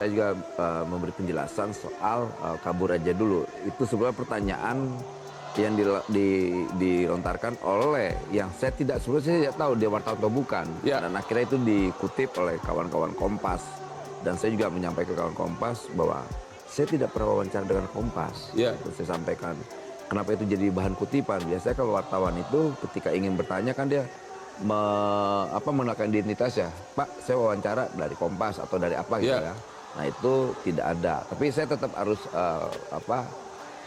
Saya juga memberi penjelasan soal kabur aja dulu. Itu sebenarnya pertanyaan yang dilontarkan oleh yang saya sebenarnya saya tidak tahu dia wartawan atau bukan. Ya. Dan akhirnya itu dikutip oleh kawan-kawan Kompas. Dan saya juga menyampaikan ke kawan Kompas bahwa saya tidak pernah wawancara dengan Kompas. Ya. Itu saya sampaikan. Kenapa itu jadi bahan kutipan? Biasanya kalau wartawan itu ketika ingin bertanya kan dia mengenalkan identitasnya. Pak, saya wawancara dari Kompas atau dari apa gitu ya. Nah itu tidak ada, tapi saya tetap harus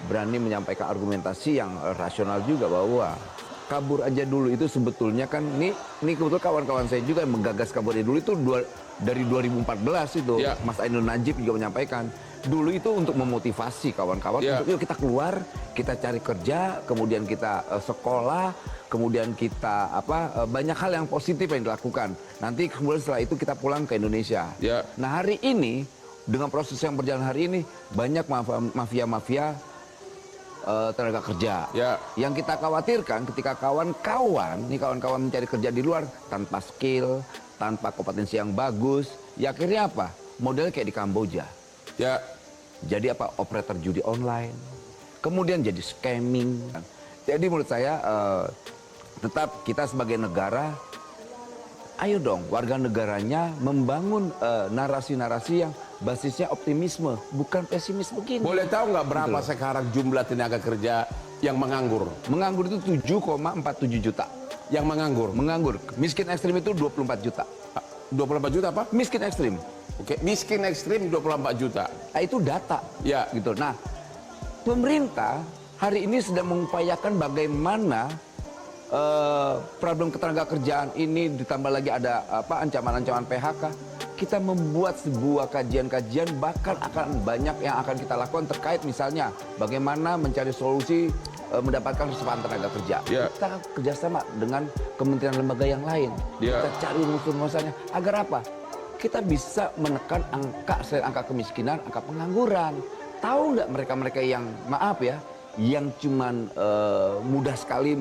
berani menyampaikan argumentasi yang rasional juga bahwa kabur aja dulu itu sebetulnya kan ini kebetulan kawan-kawan saya juga yang menggagas kabur aja dulu itu dari 2014 itu Mas Ainul Najib juga menyampaikan dulu itu untuk memotivasi kawan-kawan untuk yuk kita keluar, kita cari kerja, kemudian kita sekolah, kemudian kita banyak hal yang positif yang dilakukan. Nanti kemudian setelah itu kita pulang ke Indonesia. Nah hari ini dengan proses yang berjalan hari ini banyak mafia-mafia tenaga kerja. Yang kita khawatirkan ketika kawan-kawan mencari kerja di luar tanpa skill, tanpa kompetensi yang bagus, ya akhirnya apa? Modelnya kayak di Kamboja. Jadi operator judi online, kemudian jadi scamming. Jadi menurut saya tetap kita sebagai negara, ayo dong warga negaranya membangun narasi-narasi yang basisnya optimisme, bukan pesimis begini. Boleh tahu nggak berapa sekarang jumlah tenaga kerja yang menganggur? Menganggur itu 7,47 juta. Yang menganggur? Menganggur. Miskin ekstrim itu 24 juta. 24 juta apa? Miskin ekstrim. Oke, miskin ekstrim 24 juta. Nah, itu data. Gitu. Nah, pemerintah hari ini sedang mengupayakan bagaimana problem ketenaga kerjaan ini ditambah lagi ada ancaman-ancaman PHK. Kita membuat sebuah kajian-kajian, bahkan akan banyak yang akan kita lakukan terkait misalnya bagaimana mencari solusi mendapatkan resepan tenaga kerja. Kita kerjasama dengan kementerian lembaga yang lain. Kita cari rumus-rumusnya agar apa? Kita bisa menekan selain angka kemiskinan, angka pengangguran. Tahu nggak mereka-mereka yang yang cuman mudah sekali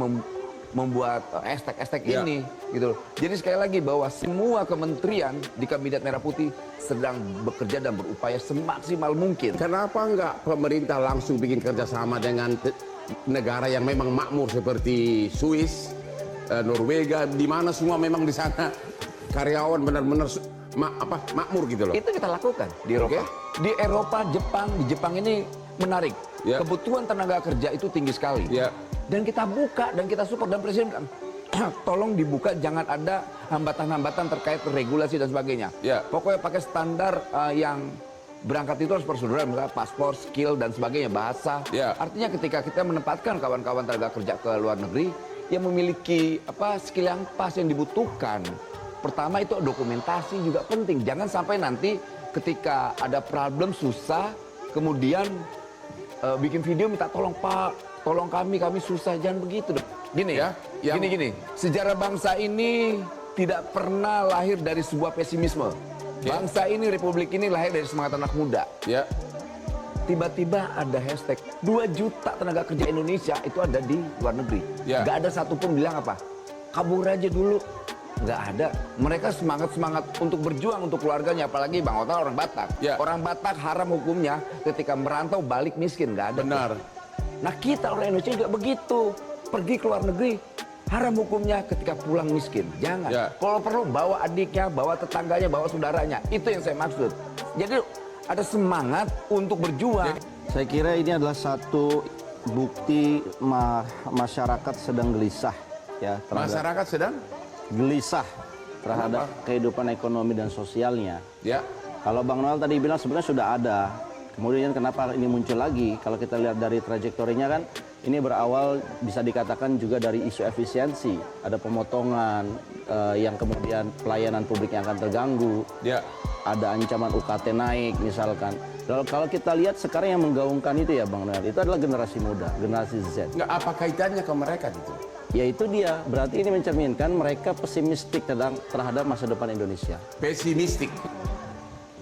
membuat hashtag ini gitu. Jadi sekali lagi bahwa semua kementerian di Kabinet Merah Putih sedang bekerja dan berupaya semaksimal mungkin. Kenapa nggak pemerintah langsung bikin kerjasama dengan negara yang memang makmur seperti Swiss, Norwegia, di mana semua memang di sana karyawan benar-benar makmur gitu loh. Itu kita lakukan di Eropa. Di Eropa, di Jepang ini menarik. Kebutuhan tenaga kerja itu tinggi sekali. Dan kita buka dan kita support, dan presiden bilang tolong dibuka, jangan ada hambatan-hambatan terkait regulasi dan sebagainya. Pokoknya pakai standar yang berangkat itu harus prosedural, misalnya paspor, skill dan sebagainya, bahasa. Artinya ketika kita menempatkan kawan-kawan tenaga kerja ke luar negeri yang memiliki skill yang pas yang dibutuhkan. Pertama itu dokumentasi juga penting. Jangan sampai nanti ketika ada problem susah, kemudian bikin video minta tolong Pak, tolong kami susah, jangan begitu. Gini gini. Sejarah bangsa ini tidak pernah lahir dari sebuah pesimisme. Bangsa ini, republik ini lahir dari semangat anak muda. Tiba-tiba ada hashtag 2 juta tenaga kerja Indonesia itu ada di luar negeri. Gak ada satupun bilang kabur aja dulu. Nggak ada. Mereka semangat untuk berjuang untuk keluarganya, apalagi Bang Otal orang Batak. Orang Batak haram hukumnya ketika merantau balik miskin, nggak ada. Benar. Nah kita orang Indonesia juga begitu, pergi ke luar negeri haram hukumnya ketika pulang miskin. Jangan. Kalau perlu bawa adiknya, bawa tetangganya, bawa saudaranya. Itu yang saya maksud. Jadi ada semangat untuk berjuang. Saya kira ini adalah satu bukti masyarakat sedang gelisah ya. Masyarakat sedang gelisah terhadap kehidupan ekonomi dan sosialnya. Kalau Bang Noel tadi bilang sebenarnya sudah ada. Kemudian kenapa ini muncul lagi? Kalau kita lihat dari trajektorinya kan, ini berawal bisa dikatakan juga dari isu efisiensi. Ada pemotongan yang kemudian pelayanan publik yang akan terganggu. Ada ancaman UKT naik misalkan. Kalau kita lihat sekarang yang menggaungkan itu ya Bang Noel, itu adalah generasi muda, generasi Z. Nggak, apa kaitannya ke mereka gitu? Ya itu dia, berarti ini mencerminkan mereka pesimistik terhadap masa depan Indonesia. Pesimistik.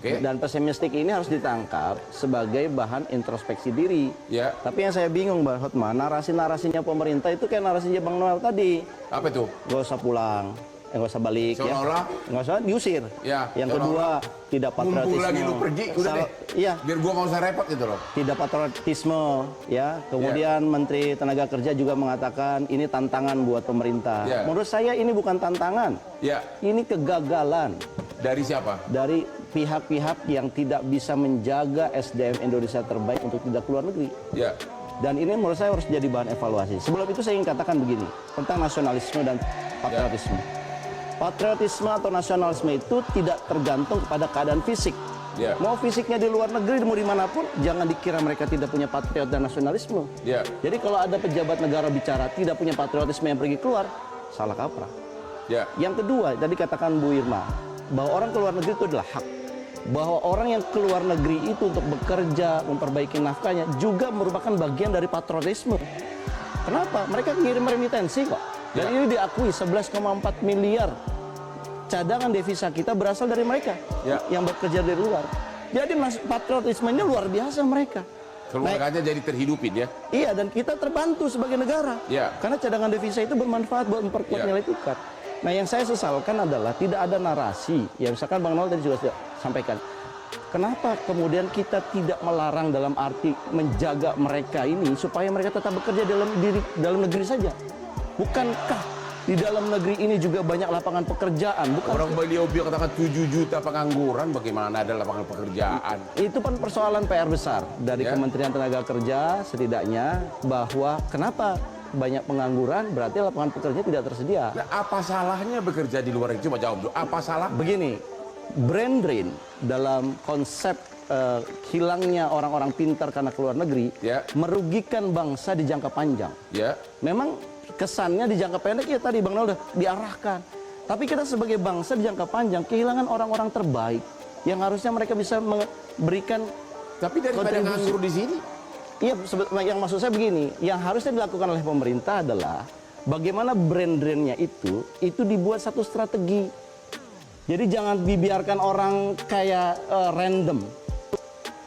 Dan pesimistik ini harus ditangkap sebagai bahan introspeksi diri. Tapi yang saya bingung Bang Hotman, narasi-narasinya pemerintah itu kayak narasinya Bang Noel tadi. Apa itu? Gak usah pulang, nggak usah balik ya, Seolah-olah nggak usah diusir. Ya, Yang kedua, tidak mumpung patriotisme. lagi lu pergi, udah deh. Iya, Biar gua nggak usah repot gitu loh. tidak patriotisme ya. Kemudian Menteri Tenaga Kerja juga mengatakan ini tantangan buat pemerintah. Ya. Menurut saya ini bukan tantangan. Ya, Ini kegagalan dari siapa? dari pihak-pihak yang tidak bisa menjaga SDM Indonesia terbaik untuk tidak keluar negeri. Ya, Dan ini menurut saya harus jadi bahan evaluasi. Sebelum itu saya ingin katakan begini tentang nasionalisme dan patriotisme. Patriotisme atau nasionalisme itu tidak tergantung kepada keadaan fisik. Ya. Mau fisiknya di luar negeri, mau dimanapun, jangan dikira mereka tidak punya patriot dan nasionalisme. ya, Jadi kalau ada pejabat negara bicara tidak punya patriotisme yang pergi keluar, salah kaprah. ya, Yang kedua, tadi katakan Bu Irma, bahwa orang keluar negeri itu adalah hak. Bahwa orang yang keluar negeri itu untuk bekerja, memperbaiki nafkahnya, juga merupakan bagian dari patriotisme. Kenapa? Mereka ngirim remitensi kok. Dan Ya. ini diakui 11,4 miliar cadangan devisa kita berasal dari mereka Ya. yang bekerja dari luar. Jadi patriotismenya luar biasa mereka. keluarganya jadi terhidupin ya. Iya, dan kita terbantu sebagai negara. Ya. Karena cadangan devisa itu bermanfaat buat memperkuat Ya. nilai tukar. Nah, yang saya sesalkan adalah tidak ada narasi. Ya, misalkan Bang Noel tadi juga sudah sampaikan. Kenapa kemudian kita tidak melarang dalam arti menjaga mereka ini supaya mereka tetap bekerja dalam negeri saja? Bukankah di dalam negeri ini juga banyak lapangan pekerjaan? Bukan Orang beliau katakan 7 juta pengangguran, bagaimana ada lapangan pekerjaan? itu kan persoalan PR besar dari Ya. Kementerian Tenaga Kerja setidaknya, bahwa kenapa banyak pengangguran berarti lapangan pekerja tidak tersedia. Nah, apa salahnya bekerja di luar negeri? Coba jawab dulu. Apa salah? Begini, brain drain dalam konsep hilangnya orang-orang pintar karena keluar negeri Ya. merugikan bangsa di jangka panjang. Ya, Memang kesannya di jangka pendek ya tadi Bang Noel udah diarahkan. Tapi kita sebagai bangsa di jangka panjang kehilangan orang-orang terbaik yang harusnya mereka bisa memberikan. tapi daripada Kontribusi. nganggur di sini, Iya, yang maksud saya begini, yang harusnya dilakukan oleh pemerintah adalah bagaimana brand drainnya itu dibuat satu strategi. Jadi jangan dibiarkan orang kayak random.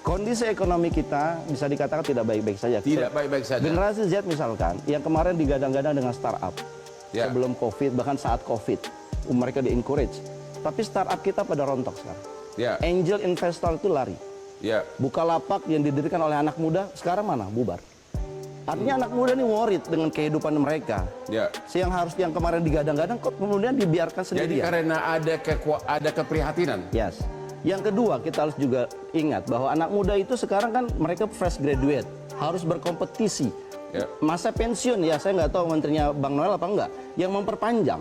Kondisi ekonomi kita bisa dikatakan tidak baik-baik saja. tidak baik-baik saja. Generasi Z misalkan, yang kemarin digadang-gadang dengan startup Ya. sebelum COVID, bahkan saat COVID, mereka di-encourage. Tapi startup kita pada rontok sekarang. Ya, Angel investor itu lari. ya, Bukalapak yang didirikan oleh anak muda, sekarang mana? Bubar. Artinya anak muda ini worried dengan kehidupan mereka. ya. Yang kemarin digadang-gadang, kok kemudian dibiarkan Jadi sendirian. karena ada keprihatinan. Yes. Yang kedua, kita harus juga ingat bahwa anak muda itu sekarang kan mereka fresh graduate, harus berkompetisi. Ya. Masa pensiun ya, saya nggak tahu menterinya Bang Noel apa enggak, yang memperpanjang.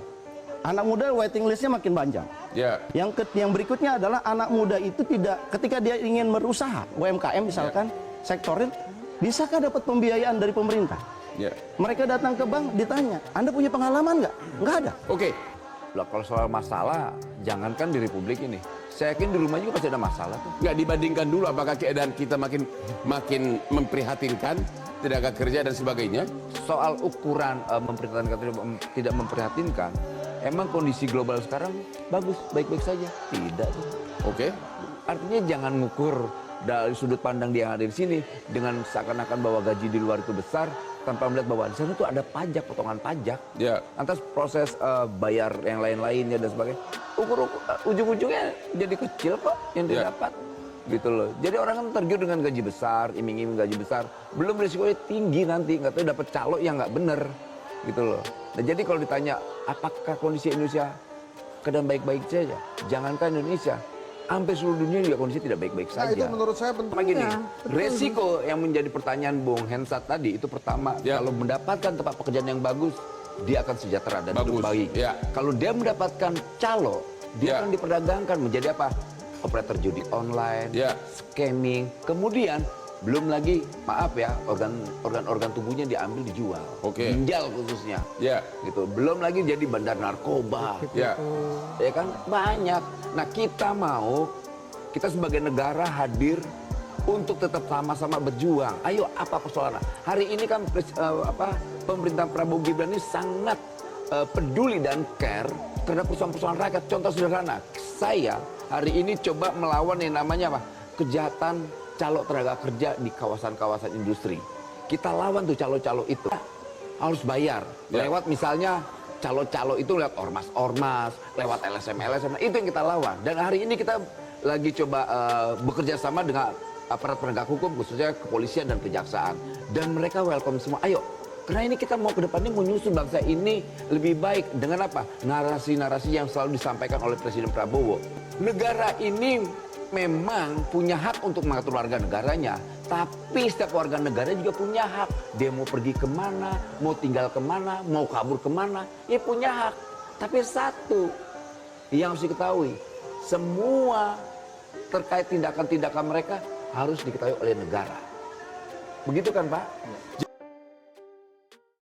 Anak muda waiting listnya makin panjang. Ya, Yang berikutnya adalah anak muda itu tidak, ketika dia ingin berusaha, UMKM misalkan, sektor real, bisakah dapat pembiayaan dari pemerintah? ya. Mereka datang ke bank, ditanya, Anda punya pengalaman nggak? Nggak ada. Oke. Lah kalau soal masalah, jangankan di Republik ini. Saya yakin di rumah juga pasti ada masalah tuh. Nggak dibandingkan dulu apakah keadaan kita makin memprihatinkan, tenaga kerja dan sebagainya. Soal ukuran memprihatinkan tidak memprihatinkan, emang kondisi global sekarang bagus, baik-baik saja? Tidak tuh. Oke. Artinya jangan ngukur dari sudut pandang dia yang ada di sini dengan seakan-akan bahwa gaji di luar itu besar tanpa melihat bahwa di sana itu ada pajak, potongan pajak. Ya. Lantas proses bayar yang lain-lainnya dan sebagainya, ujung-ujungnya jadi kecil kok yang Ya. didapat. Gitu loh. Jadi orang kan tergiur dengan gaji besar, iming-iming gaji besar, belum risikonya tinggi nanti, nggak tahu dapat calo yang nggak bener. Gitu loh. Nah jadi kalau ditanya apakah kondisi Indonesia keadaan baik-baik saja? Jangankan Indonesia, hampir seluruh dunia juga kondisi tidak baik-baik Nah, saja. itu menurut saya penting. Cuma gini, Iya, betul. resiko yang menjadi pertanyaan Bung Hensat tadi itu pertama, Ya. kalau mendapatkan tempat pekerjaan yang bagus, dia akan sejahtera dan hidup Bagus, baik. ya. Kalau dia mendapatkan calo, dia Ya. akan diperdagangkan menjadi apa? Operator judi online, Ya. scamming, kemudian belum lagi, maaf ya, organ tubuhnya diambil dijual, Oke. ginjal khususnya, Ya. gitu. Belum lagi jadi bandar narkoba, Ya. ya kan banyak. Nah kita sebagai negara hadir untuk tetap sama-sama berjuang. Ayo apa persoalan? Hari ini kan pemerintah Prabowo Gibran ini sangat peduli dan care terhadap persoalan-persoalan rakyat. Contoh sederhana, saya hari ini coba melawan yang namanya apa? Kejahatan calo tenaga kerja di kawasan-kawasan industri. Kita lawan tuh calo-calo itu. Harus bayar Ya. lewat misalnya calo-calo itu lewat ormas-ormas, lewat LSM-LSM, itu yang kita lawan. Dan hari ini kita lagi coba bekerja sama dengan aparat penegak hukum, khususnya kepolisian dan kejaksaan. Dan mereka welcome semua, ayo. Karena ini kita mau ke depannya menyusun bangsa ini lebih baik dengan apa? Narasi-narasi yang selalu disampaikan oleh Presiden Prabowo. Negara ini memang punya hak untuk mengatur warga negaranya, tapi setiap warga negara juga punya hak. Dia mau pergi kemana, mau tinggal kemana, mau kabur kemana, ya punya hak. Tapi satu yang harus diketahui, semua terkait tindakan-tindakan mereka harus diketahui oleh negara. Begitu kan Pak?